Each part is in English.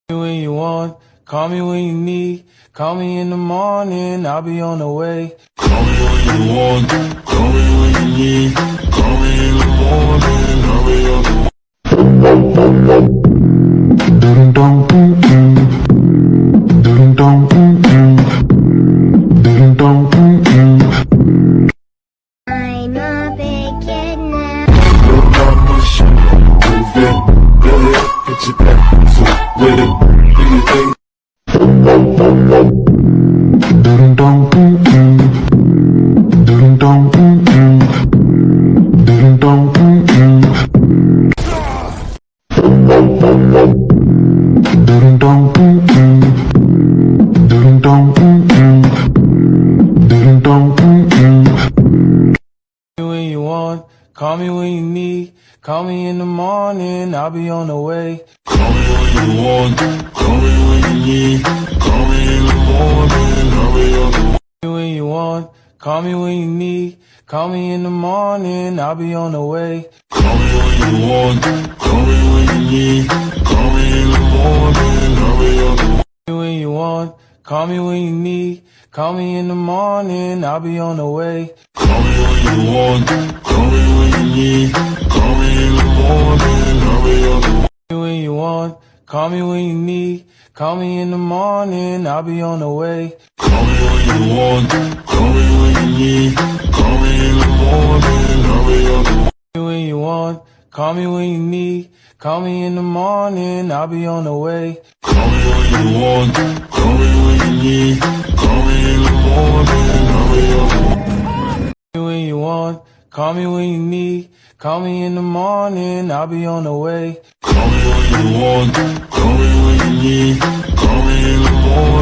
When you want, call me when you need. Call me in the morning, I'll be on the way. Call me when you want, call me when you need. Call me in the morning, I'll be on the way. I'm a big kid now. Go ahead, put your back so with it. Do your thing. When you want, call me when you need. Call me in the morning, I'll be on the way. Call me when you want, call me when you need. Call me in the morning, I'll be on the way. When you want, call me when you need. Call me in the morning, I'll be on the way. Call me when you want, call me when you need. Call me in the morning, I'll be on the way. When you want, call me when you need. Call me in the morning, I'll be on the way. Call me when you want, call me when you need. Call me in the morning, I'll be on the way. When you want, call me when you need. Call me in the morning, I'll be on the way. Call me when you want, call me when you need. Call me in the morning, I'll be on the way. When you want, call me when you need. Call me in the morning, I'll be on the way. Call me when you want, call me when you need. Call me in the morning, I'll be on the way. When you want, call me when you need. Call me in the morning, I'll be on the way. Call me when you want, call me when you need. Call me in the morning,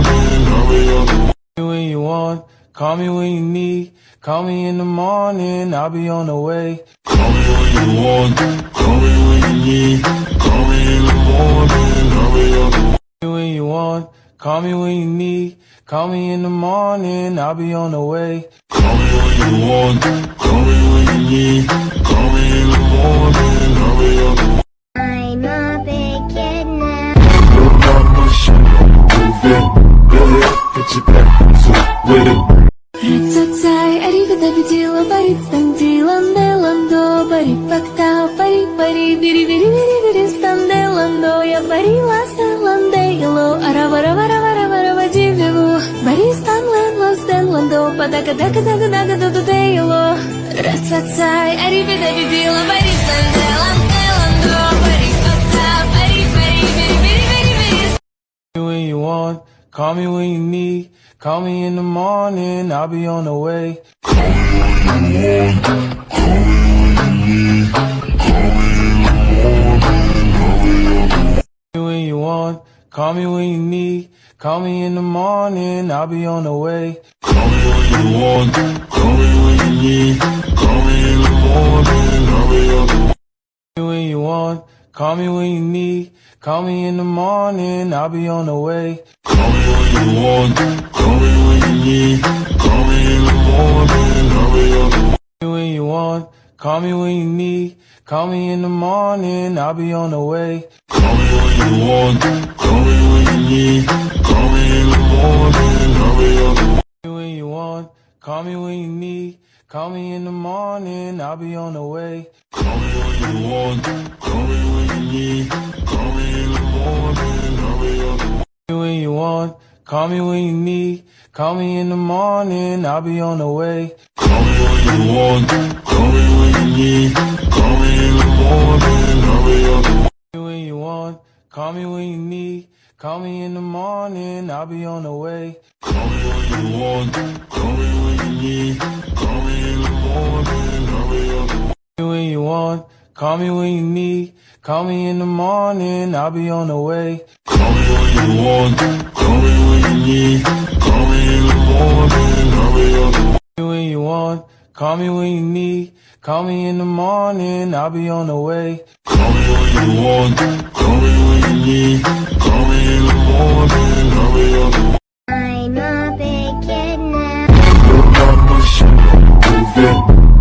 I'll be on the way. When you want, call me when you need. Call me in the morning, I'll be on the way. Call me when you want, call me when you need. Call me in the morning, I'll be on the way. When you want, call me when you need. Call me in the morning, I'll be on the way. Call me when you want, call me when you need. Call me in the morning, I'll be on the way. I'm a big kid now. Go ahead, put your back so with it. Racacay, arrivederci, parit standi, landelando, parit pacta, pari, biri, stande, lando, ya pari, lasta, lande, yellow, aravara, jivilu, bari, stan, losten, lando, daga, do, yellow. Racacay, arrivederci, parit standi, landelando, parit pacta, pari, biri. When you want, call me when you need. Call me in the morning, I'll be on the way. Call me when you want, call me when you need. Call me in the morning, I'll be on the way. When you want, call me when you need. Call me in the morning, I'll be on the way. Call me when you want, call me when you need. Call me in the morning, I'll be on the way. When you want, call me when you need. Call me in the morning, I'll be on the way. Call me when you want, call me when you need. Call me in the morning, I'll be on the way. When you want, call me when you need. Call me in the morning, I'll be on the way. Call me when you want, call me when you need. Call me in the morning, I'll be on the way. When you want, call me when you need. Call me in the morning, I'll be on the way. Call me when you want, call me when you need. Call me in the morning, I'll be on the way. When you want, call me when you need. Call me in the morning, I'll be on the way. Call me when you want, call me when you need. Call me in the morning, I'll be on the way. When you want, call me when you need. Call me in the morning, I'll be on the way. Call me when you want, call me when you need. Call me in the morning, I'll be on the way. When you want, call me when you need. Call me in the morning, I'll be on the way. Call me when you want, call me when you need. Call me in the morning, I'll be on the way. When you want, call me when you need. Call me in the morning, I'll be on the way. Call me when you want, call me when you need. Call me in the morning, I'll be on the way. I'm a big kid now.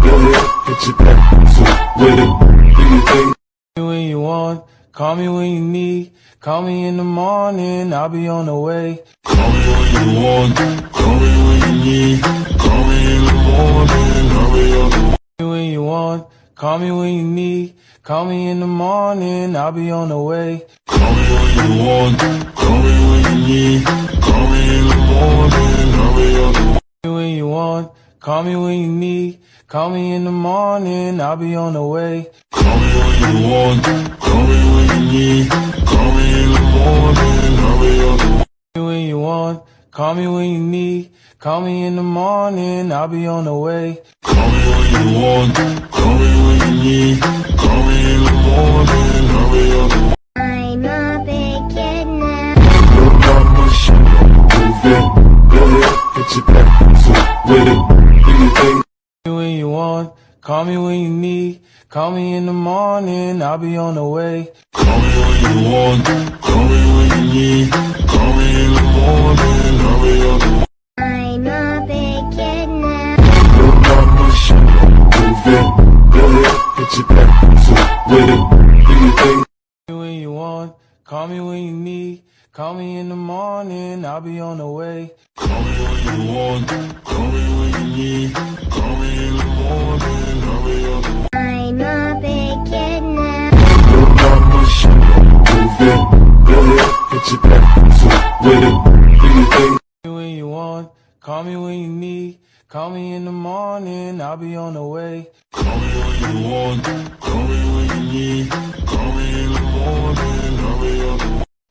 Go ahead, put your back so with it. Do your thing. When you want, call me when you need. Call me in the morning, I'll be on the way. Call me when you want, call me when you need. Call me in the morning, I'll be on the way. Call me when you want, call me when you need. Call me in the morning, I'll be on the way. Call me when you want, call me when you need. Call me in the morning, I'll be on the way. Call me when you want, call me when you need. Call me in the morning, I'll be on the way. Call me when you want, call me when you need. Call me in the morning, I'll be on the way. Call me when you want, call me when you need. Call me in the morning, I'll be on the way. Call me when you want, call me when you need. Call me in the morning, I'll be on the way. I'm a big kid now. Your mama should move it. Go ahead, get your back to with it. Do your thing. Call me when you want, call me when you need. Call me in the morning, I'll be on the way. Call me when you want, call me when you need. Call me in the morning, I'll be on the way. I'm a big kid now. Your mama should move it. Go ahead, get your back to with it. Do your thing. Call me when you want, call me when you need. Call me in the morning, I'll be on the way. Call me when you want, call me when you need. Call me in the morning, I'll be on the way. I'm a big kid now. Your mama should move it. Go ahead, get your back to with it. Do your thing. Call me when you want, call me when you need. Call me in the morning, I'll be on the way. Call me when you want, call me when you need. Call me in the morning, I'll be on the way.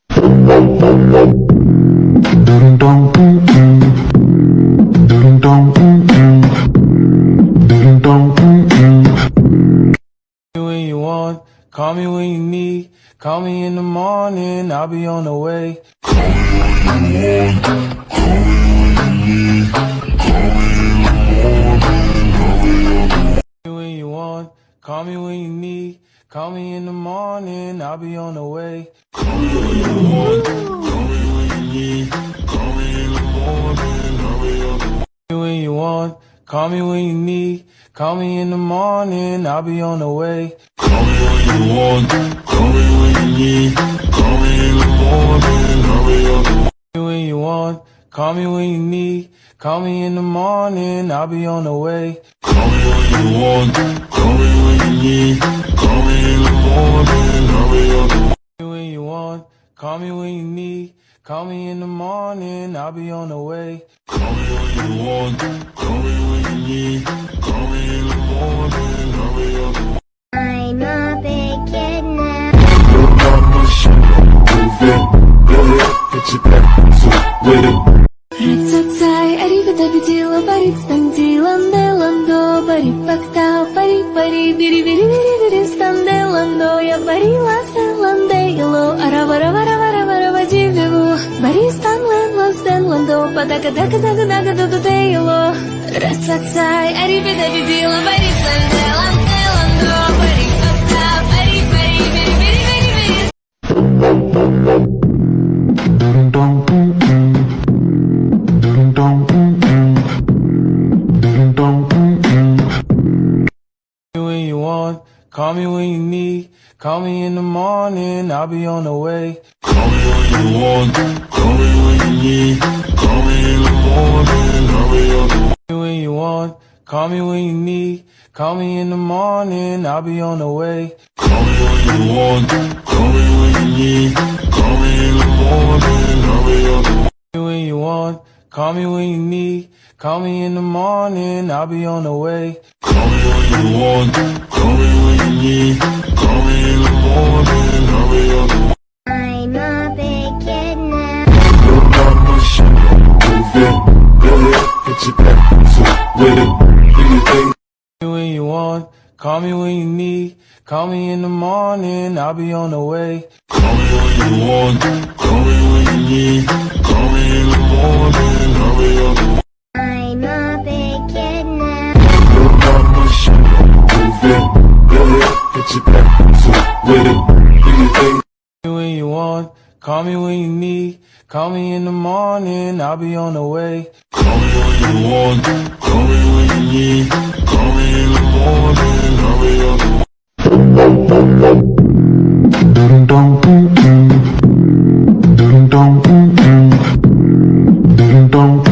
Call me when you want, call me when you need. Call me in the morning, I'll be on the way. Call me when you want, call me when you need. Call me in the morning, I'll be on the way. Call me when you want, call me when you need. Call me in the morning, I'll be on the way. Call me when you want, call me when you need. Call me in the morning, I'll be on the way. Call me when you want, call me when you need. Call me in the morning, I'll be on the way. Call me when you want, call me when you need. Call me in the morning, I'll be on the way. Call me when you want, call me when you need. Call me in the morning, I'll be on the way. Call me when you want, call me when you need. Call me in the morning, I'll be on the way. Call me when you want, call me when you need. Call me in the morning, I'll be on the way. I'm a big kid now. Your mama should move it. Go ahead, get your back to with it. Рацацай, арибидабидила, баристанди, ланде, ландо, бари, пактау, пари, пари, бири, бири, бири, бири, станде, ландо, я бари, ласе, ланде, ело, аравара, вара, вара, вара, вадивеву, бари, стан, лен, лазден, ландо, падака, дака, дака, дака, дака, дака, ело. Рацацай, арибидабидила, баристанди, ланде, ландо, бари, пактау, пари, пари, бири, бири, бири, бири. Call me when you want, call me when you need. Call me in the morning, I'll be on the way. Call me when you want, call me when you need. Call me in the morning, I'll be on the way. Call me when you want, call me when you need. Call me in the morning, I'll be on the way. Call me when you want, call me when you need. Call me in the morning, I'll be on the way. Call me when you want, call me when you need. Call me in the morning, I'll be on the way. Call me when you want, call me when you need. Call me in the morning, I'll be on the way. I'm a big kid now. Your mama should move it. Go ahead, get your back to with it. Do your thing. Call me when you want, call me when you need. Call me in the morning, I'll be on the way. Call me when you want, call me when you need. Call me in the morning, I'll be on the way. I'm a big kid now. Your mama should move it. Go ahead, get your back to with it. Do your thing. Call me when you want, call me when you need. Call me in the morning, I'll be on the way. Call me when you want, call me when you need. Call me in the morning, I'll be on the way. dong, ding dong,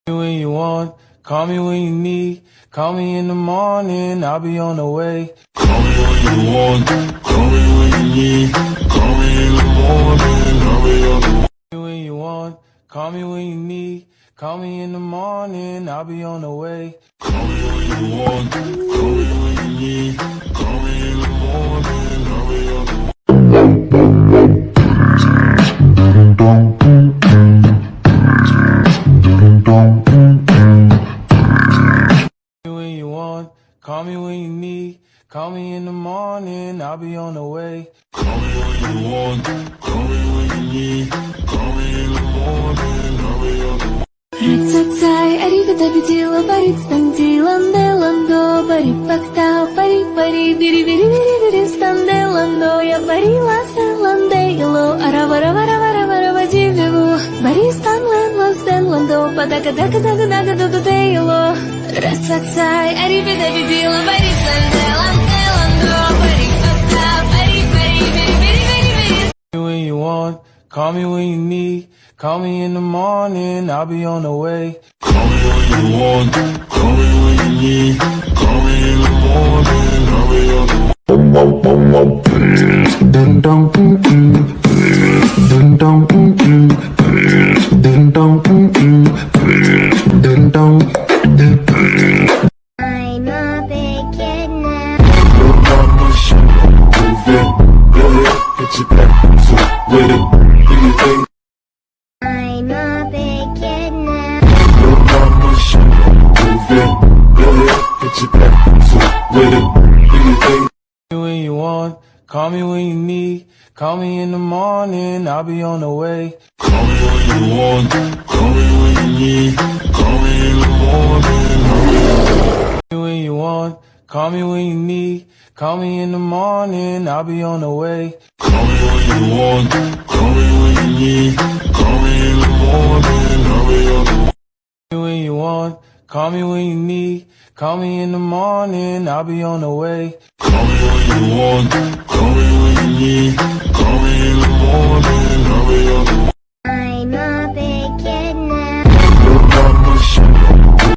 When you want, call me when you need. Call me in the morning, I'll be on the way. Call me when you want, call me when you need. Call me in the morning, I'll be on the way. When you want, call me when you need. Call me in the morning, I'll be on the way. Call me when you want, call me when you need. Call me in the morning, I'll be on the way. Ding dong, ding dong, When you want, call me when you need. Call me in the morning, I'll be on the way. call me when you want, call me when you need. Call me in the morning, I'll be on the way. Рацацай, арибидабидила, барицданди, ланде, ландо, барипактау, пари-пари, бири-бири-бири-бири, станде, ландо, я барила, ланде, ело, аравара-вара-вара-вара-вадивеву, бари, станлен, лозден, ландо, падага-дага-дага-дага-дага-де, ело. Рацацай, арибидабидила, барицданде, ланде, ландо, барипактау, пари-пари, бири-бири-бири-бири. When you want, call me when you need. Call me in the morning, I'll be on the way. Call me when you want, call me when you need. Call me in the morning, I'll be on the way. Ding dong, ding dong, ding dong, ding dong, I'm a big kid now. Your mama should move it. Go ahead, get your back to with it. Do your thing. I'm a big kid now. Your mama should move it. Go ahead, get your back to with it. Do your thing. When you want, call me when you need. Call me in the morning, I'll be on the way. Call me when you want, call me when you need. Call me in the morning. When you want, call me when you need. Call me in the morning, I'll be on the way. Call me when you want, call me when you need. Call me in the morning, I'll be on the way. When you want, call me when you need. Call me in the morning, I'll be on the way. Call me when you want, call me when you need. Call me in the morning.